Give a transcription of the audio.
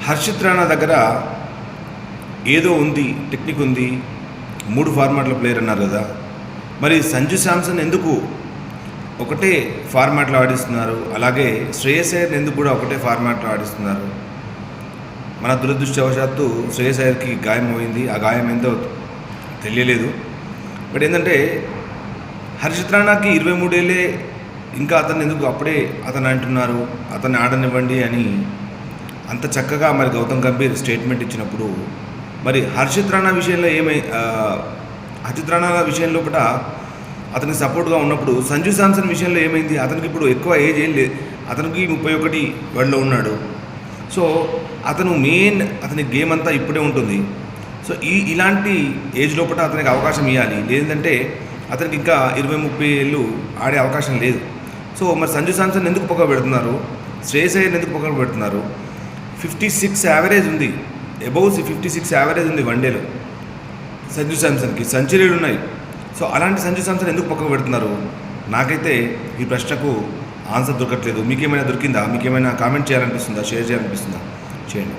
హర్షిత్ రాణా దగ్గర ఏదో ఉంది, టెక్నిక్ ఉంది, 3 ఫార్మాట్ల ప్లేయర్ అన్నారు కదా. మరి సంజు శాంసన్ ఎందుకు ఒకటే ఫార్మాట్లో ఆడిస్తున్నారు? అలాగే శ్రేయస్ అయ్యర్ని ఎందుకు కూడా ఒకటే ఫార్మాట్లో ఆడిస్తున్నారు? మన దురదృష్టవశాత్తు శ్రేయస్ అయ్యర్కి గాయం పోయింది. ఆ గాయం ఎంతో తెలియలేదు. బట్ ఏంటంటే హర్షిత్ రాణాకి 23 ఏళ్ళే, ఇంకా అతన్ని ఎందుకు అప్పుడే అతను అంటున్నారు, అతన్ని ఆడనివ్వండి అని అంత చక్కగా మరి గౌతమ్ గంభీర్ స్టేట్మెంట్ ఇచ్చినప్పుడు మరి హర్షిత్ రాణా విషయంలో కూడా అతనికి సపోర్ట్గా ఉన్నప్పుడు సంజు శాంసన్ విషయంలో ఏమైంది? అతనికి ఇప్పుడు ఎక్కువ ఏజ్ ఏం లేదు, అతనికి 31 వరల్డ్లో ఉన్నాడు. సో అతని గేమ్ అంతా ఇప్పుడే ఉంటుంది. సో ఇలాంటి ఏజ్ లోపల అతనికి అవకాశం ఇవ్వాలి. లేదంటే అతనికి ఇంకా 20-30 ఏళ్ళు ఆడే అవకాశం లేదు. సో మరి సంజు శాంసన్ ఎందుకు పక్క పెడుతున్నారు? శ్రేయస్ అయ్యర్ ఎందుకు పక్కన పెడుతున్నారు? 56 యావరేజ్ ఉంది, అబౌవ్ 56 యావరేజ్ ఉంది వన్డేలో సంజు శాంసన్కి, సెంచరీలు ఉన్నాయి. సో అలాంటి సంజు శాంసన్ ఎందుకు పక్కకు పెడుతున్నారు? నాకైతే ఈ ప్రశ్నకు ఆన్సర్ దొరకట్లేదు. మీకేమైనా దొరికిందా? మీకేమైనా కామెంట్ చేయాలనిపిస్తుందా? షేర్ చేయాలనిపిస్తుందా? చేయండి.